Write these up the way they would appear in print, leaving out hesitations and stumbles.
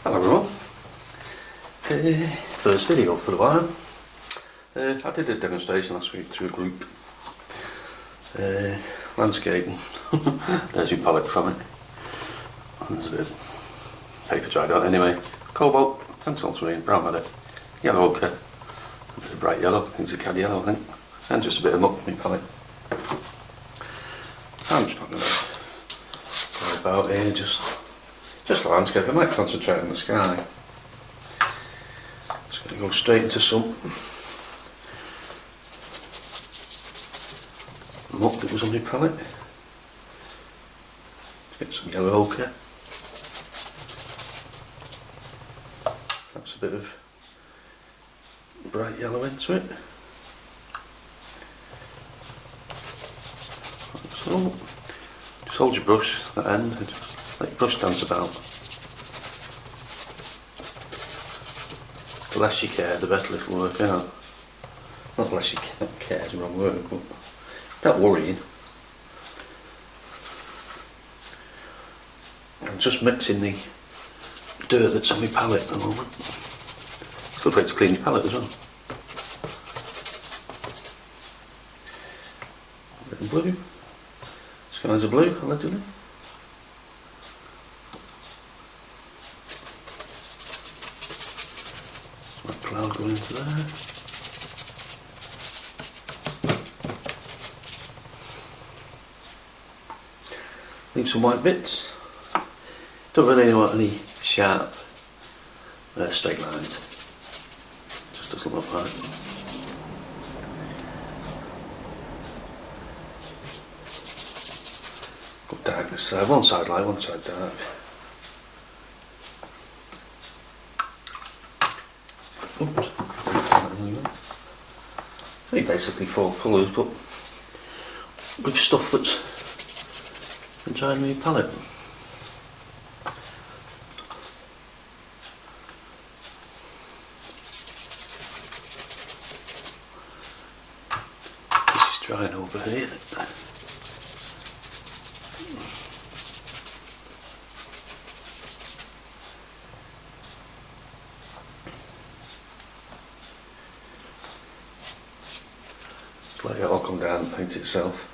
Hello everyone. First video for a while. I did a demonstration last week through a group. Landscaping. There's your palette from it. There's a bit of paper dried out anyway. Cobalt, thanks ultramarine, brown matte, yellow ochre, a bit of bright yellow, I think it's a cad yellow I think, and just a bit of muck for my palette. I'm just not going to go about here, just the landscape. I might concentrate on the sky. Just going to go straight into some muck that was on my palette. Get some yellow ochre. Perhaps a bit of bright yellow into it. Like so. Just hold your brush at the end and let your brush dance about. The less you care, the better it will work out. Not less you care is the wrong word, but without worrying. I'm just mixing the dirt that's on my palette at the moment. It's a good way to clean your palette as well. A bit of blue. Skies are blue, allegedly. My cloud going into there. Leave some white bits. Don't really want any sharp straight lines. Just doesn't look right. Got dark this side, one side light, one side dark. Oops. So basically four colours, but with stuff that's inside my palette. This is drying over here. Let it all come down and paint itself.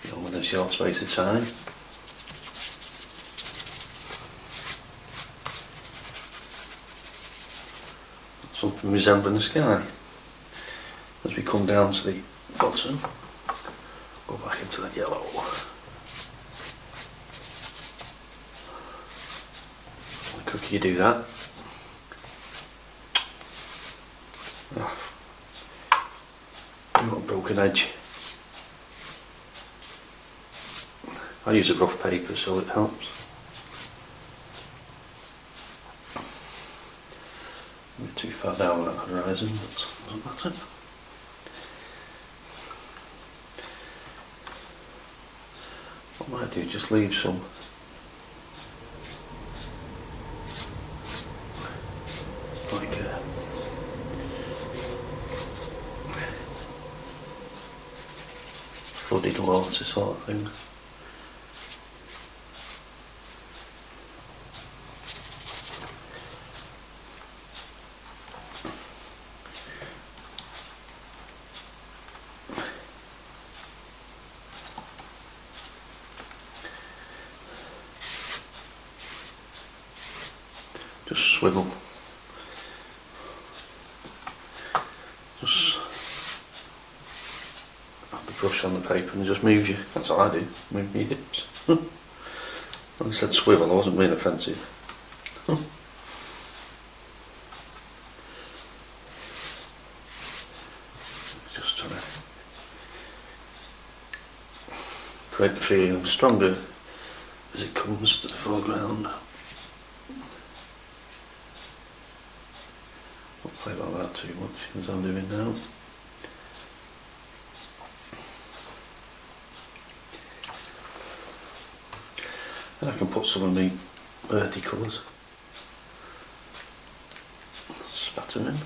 You know, within a short space of time. Something resembling the sky. As we come down to the bottom, go back into that yellow. The quicker you do that, you want a broken edge. I use a rough paper so it helps. A bit too far down that horizon, but doesn't matter. What I might do, just leave some like a flooded water sort of thing. Just swivel. Just have the brush on the paper and just move you. That's all I do. Move my hips. I said swivel. I wasn't being offensive. Just trying to create the feeling of stronger as it comes to the foreground. Don't play like that too much as I'm doing now. And I can put some of the earthy colours. Spatter in.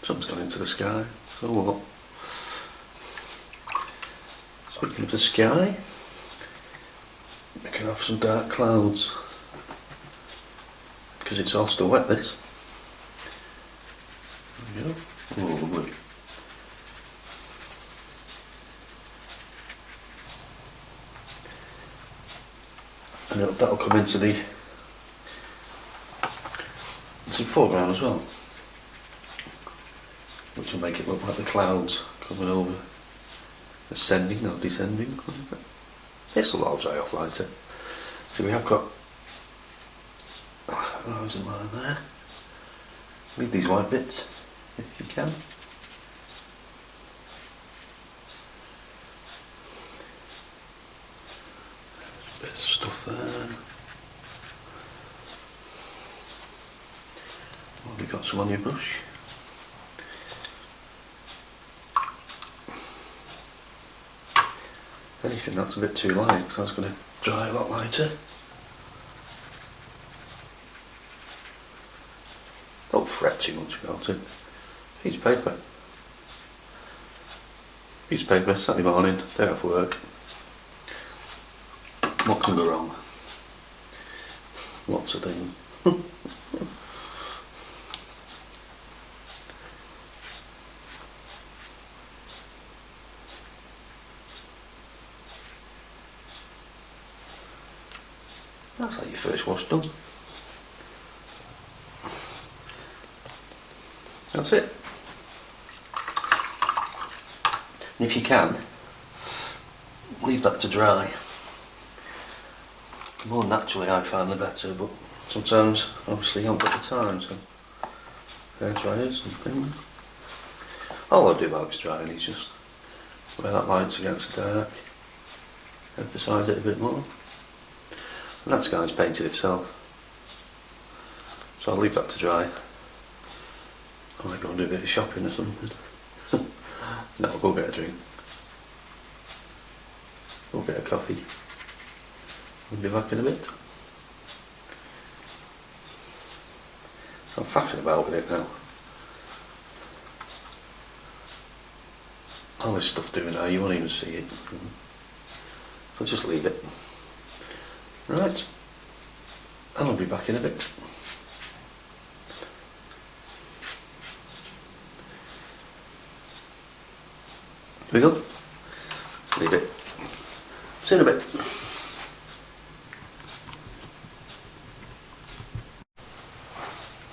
Something's gone into the sky, so what? Speaking of the sky, we can have some dark clouds because it's all still wet. This. There we go. Oh, lovely. And that'll come into the foreground as well, which will make it look like the clouds coming over, ascending or descending. This will all dry off later. So we have got rows of line there. Leave these white bits if you can. There's a bit of stuff there. Well, have you got some on your brush? If anything, that's a bit too light, so it's going to dry a lot lighter. Don't fret too much about it. Piece of paper. Piece of paper, Saturday morning, day off work. What can go wrong? Lots of things. That's like your first wash done. That's it. And if you can, leave that to dry. The more naturally I find the better, but sometimes obviously you haven't got the time, so hair dryers and things. All I do while it's drying is just where that light's against the dark, emphasise it a bit more. And that sky's painted itself, so I'll leave that to dry. I might go and do a bit of shopping or something. No, I'll go get a drink, go get a coffee, and be back in a bit. So I'm faffing about with it now. All this stuff doing now, you won't even see it. So just leave it. Right, and I'll be back in a bit. Here we go. Leave it. See you in a bit.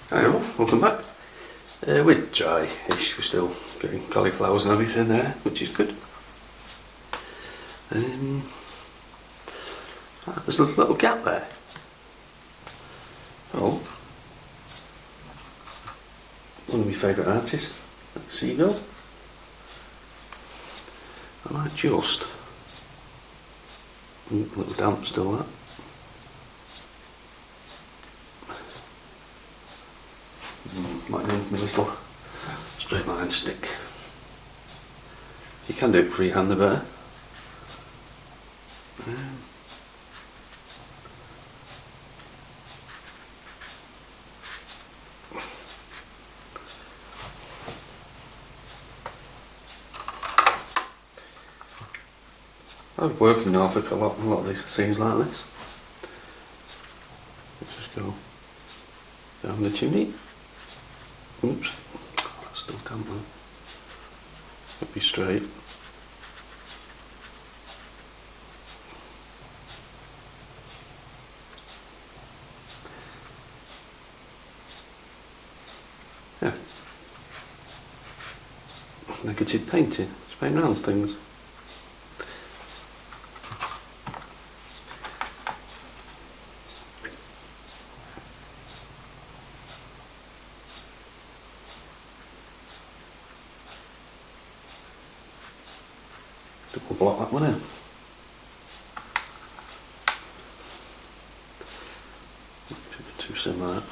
Hello, welcome back. We're dry-ish, we're still getting cauliflowers and everything there, which is good. There's a little gap there. Oh, one of my favourite artists, Seagull. I might just, a little damp still that. Might need my little straight line stick. You can do it freehand, the better. I've worked in Norfolk a lot of these scenes like this. Let's just go down the chimney. Oops, that's still damp though. It'll be straight. Yeah. Negative painting, it's paint round things. We'll block that one in. Too similar.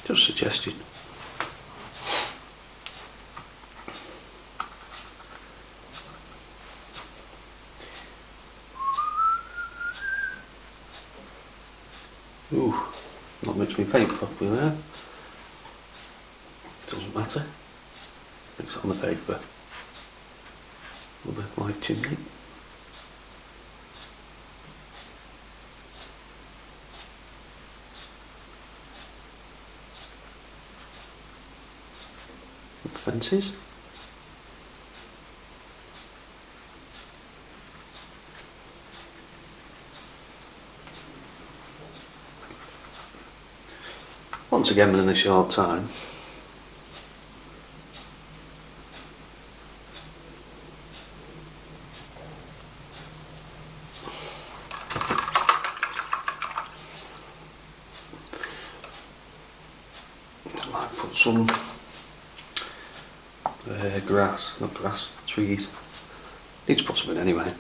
Just suggestion. Ooh, not mixed my paint properly there. Doesn't matter. Mix it on the paper. A little bit of white chimney. Fences. Once again within a short time. I might put some trees. Need to put some in anyway.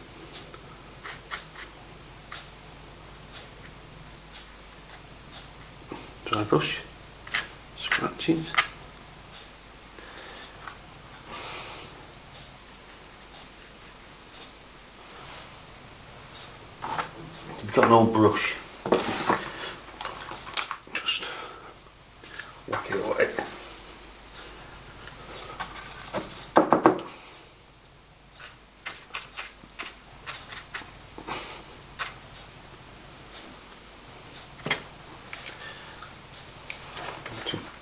Dry brush, scratches. You've got an old brush. Just whack it away.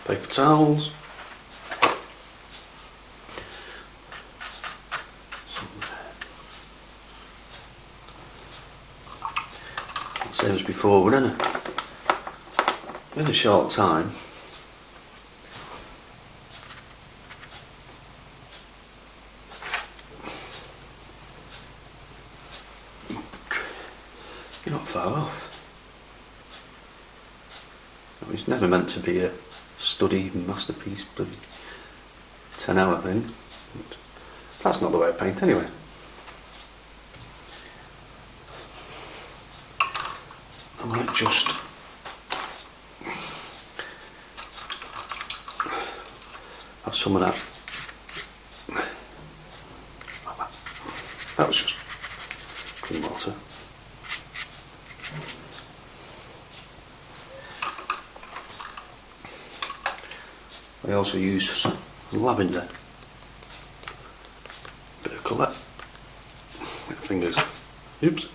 Paper towels. Same as before, we're in a short time. You're not far off. It's never meant to be a study masterpiece, bloody 10-hour thing. But that's not the way I paint anyway. I might just have some of that. That was just clean water. I also use some lavender, bit of colour, fingers, oops.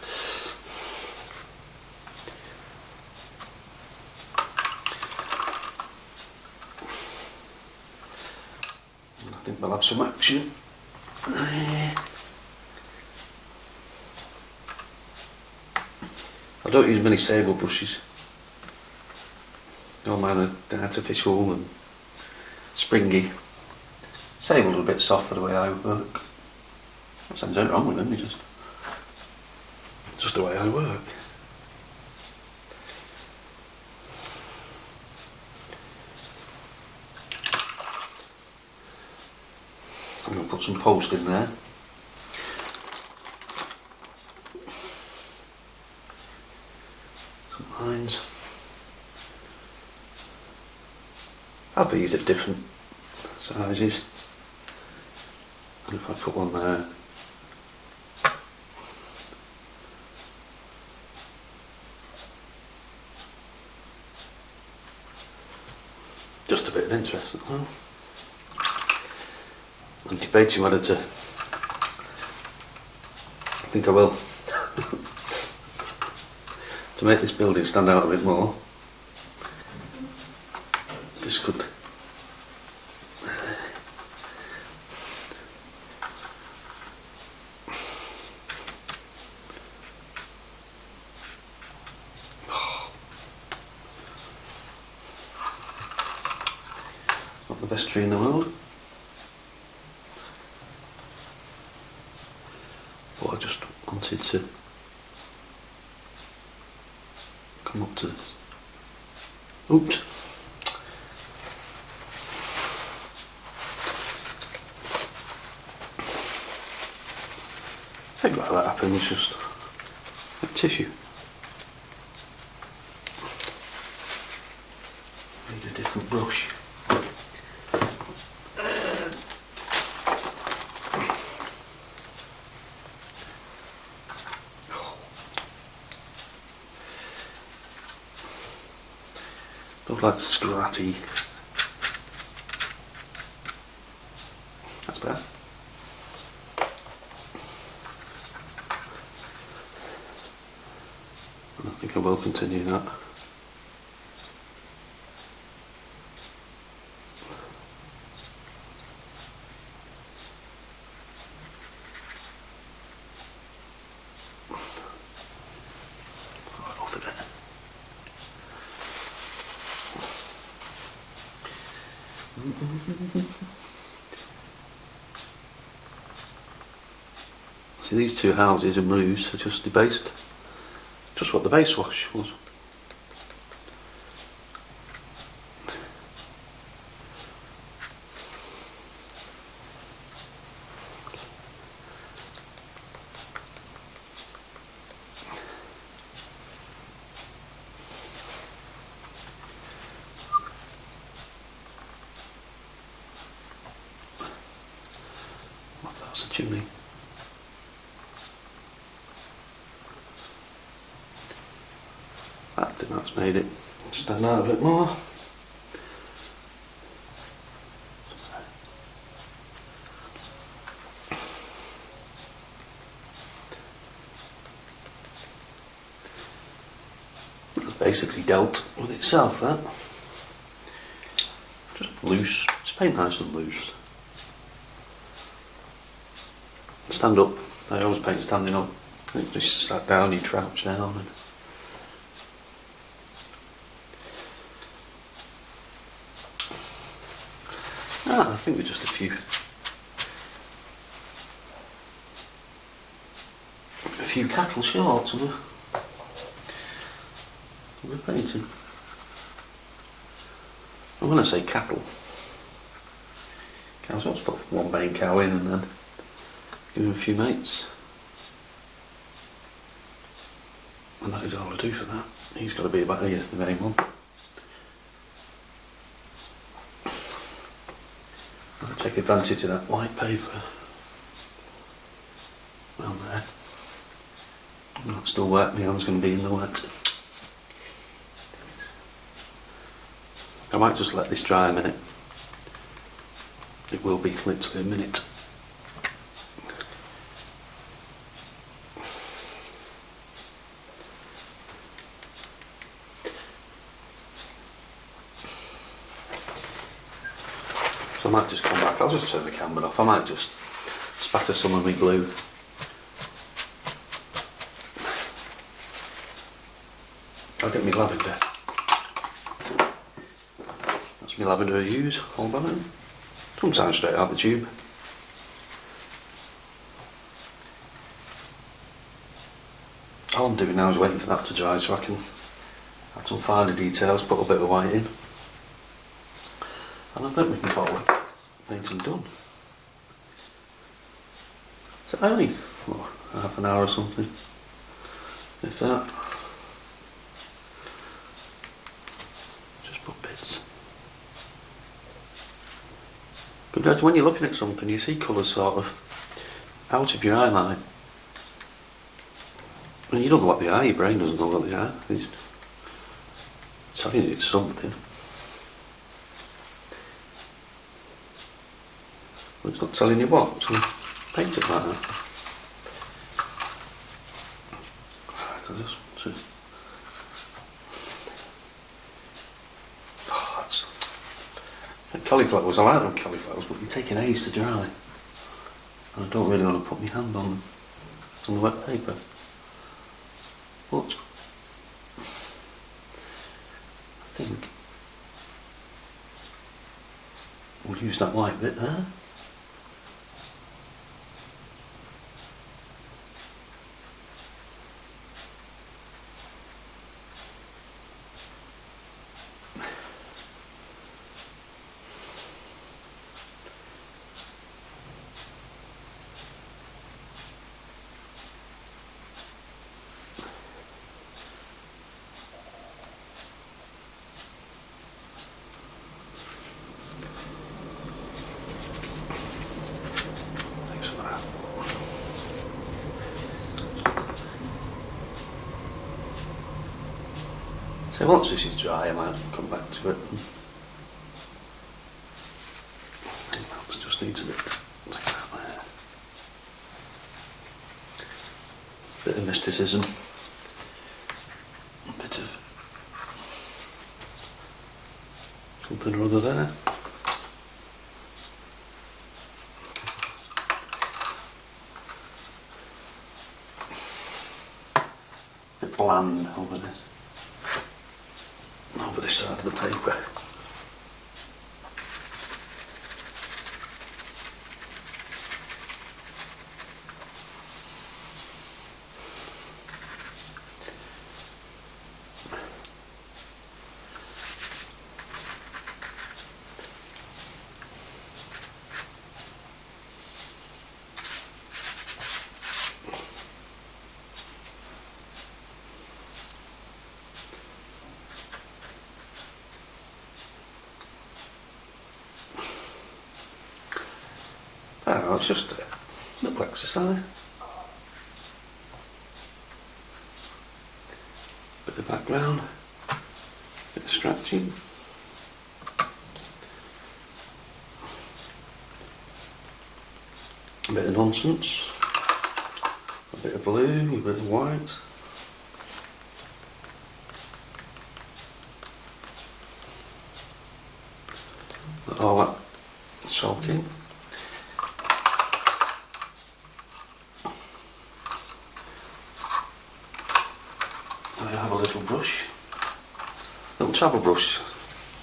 And I think we'll have some action. I don't use many sable brushes. All mine are artificial and springy. Sable's a bit soft for the way I work. There's nothing wrong with them, just the way I work. I'm going to put some post in there. Some lines. I have these at different sizes, and if I put one there, just a bit of interest as well. I'm debating whether to, I think I will, to make this building stand out a bit more. This could not the best tree in the world, but I just wanted to come up to this. Oops. I think like that happens, just like tissue. Need a different brush. Looks like scratty. That's better. I think I will continue that. Off of it. See, these two houses and roofs are just debased. Just what the base wash was. What, that was a chimney. I think that's made it stand out a bit more. That's basically dealt with itself, that. Just loose, it's paint nice and loose. Stand up, I always paint standing up. You just sat down, you crouch down. And I think we're just a few cattle short and we're painting. And when I say cattle, cows, I'll just put one main cow in and then give him a few mates. And that is all I do for that. He's got to be about here, the main one. I'll take advantage of that white paper around there. I'm not still wet, my hand's going to be in the wet. I might just let this dry a minute. It will be literally a minute. So I might just come back, I'll just turn the camera off, I might just spatter some of my glue. I'll get my lavender. That's my lavender I use, hold on. Sometimes straight out the tube. All I'm doing now is waiting for that to dry so I can add some finer details, put a bit of white in. And I bet we can call it painting done. So only half an hour or something, if that. Just put bits. Because when you're looking at something, you see colours sort of out of your eye line. And you don't know what they are, your brain doesn't know what they are. It's telling you it's something. But it's not telling you what, so paint it like that. I just want to... Oh, that's... Like cauliflowers, I like them cauliflowers, but you're taking ages to dry. And I don't really want to put my hand on them, on the wet paper. But I think we'll use that white bit there. So once this is dry I might come back to it. It just needs a bit of mysticism, a bit of something or other there. A bit bland over this side of the paper. Oh, it's just a little exercise. Bit of background, bit of scratching. A bit of nonsense. A bit of blue, a bit of white. All that soaking. I have a little brush, little travel brush,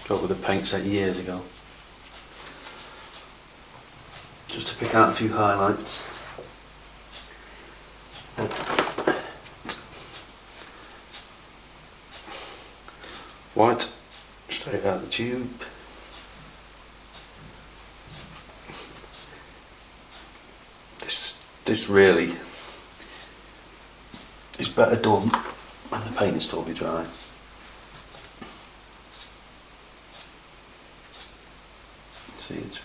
got with a paint set years ago, just to pick out a few highlights. White, straight out the tube. This really is better done when the paint is totally dry. See, it's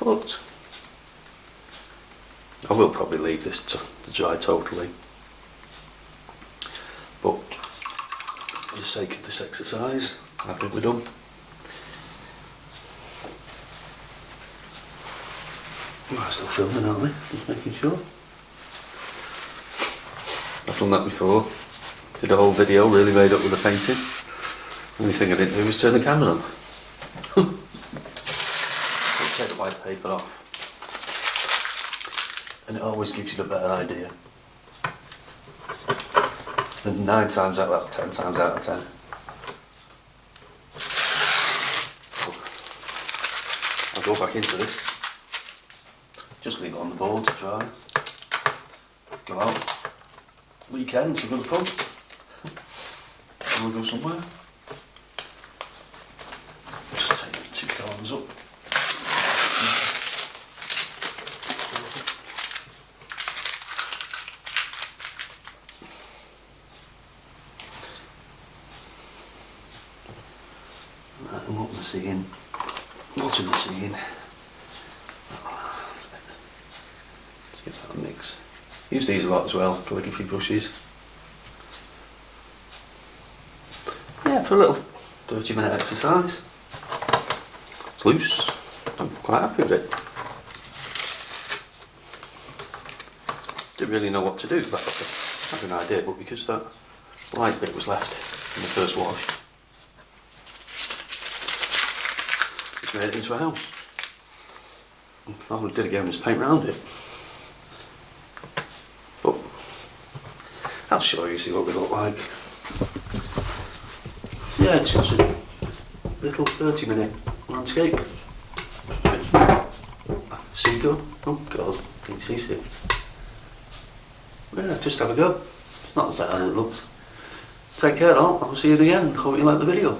but I will probably leave this to dry totally, but for the sake of this exercise I think we're done. We are still filming, aren't we? Just making sure. I've done that before, did a whole video really made up with the painting. The only thing I didn't do was turn the camera on. Take the white paper off, and it always gives you a better idea. And 9 times out of 10 times out of 10. I'll go back into this. Just leave it on the board to dry. Go out. Weekends, you're going to pub. You want to go somewhere? Just take the 2 corners up. And what we're seeing, watching the scene. Let's get that mix. Use these a lot as well, calligraphy brushes. Yeah, for a little 30-minute exercise. It's loose. I'm quite happy with it. Didn't really know what to do, but I had an idea, but because that light bit was left in the first wash, it's made it into a house. All we did again was paint around it. But I'll show you, see what we look like. Yeah, it's just a little 30-minute landscape. Seagull. Oh god, can you see it? Yeah, just have a go. It's not as bad as it looks. Take care all, I'll see you at the end. Hope you like the video.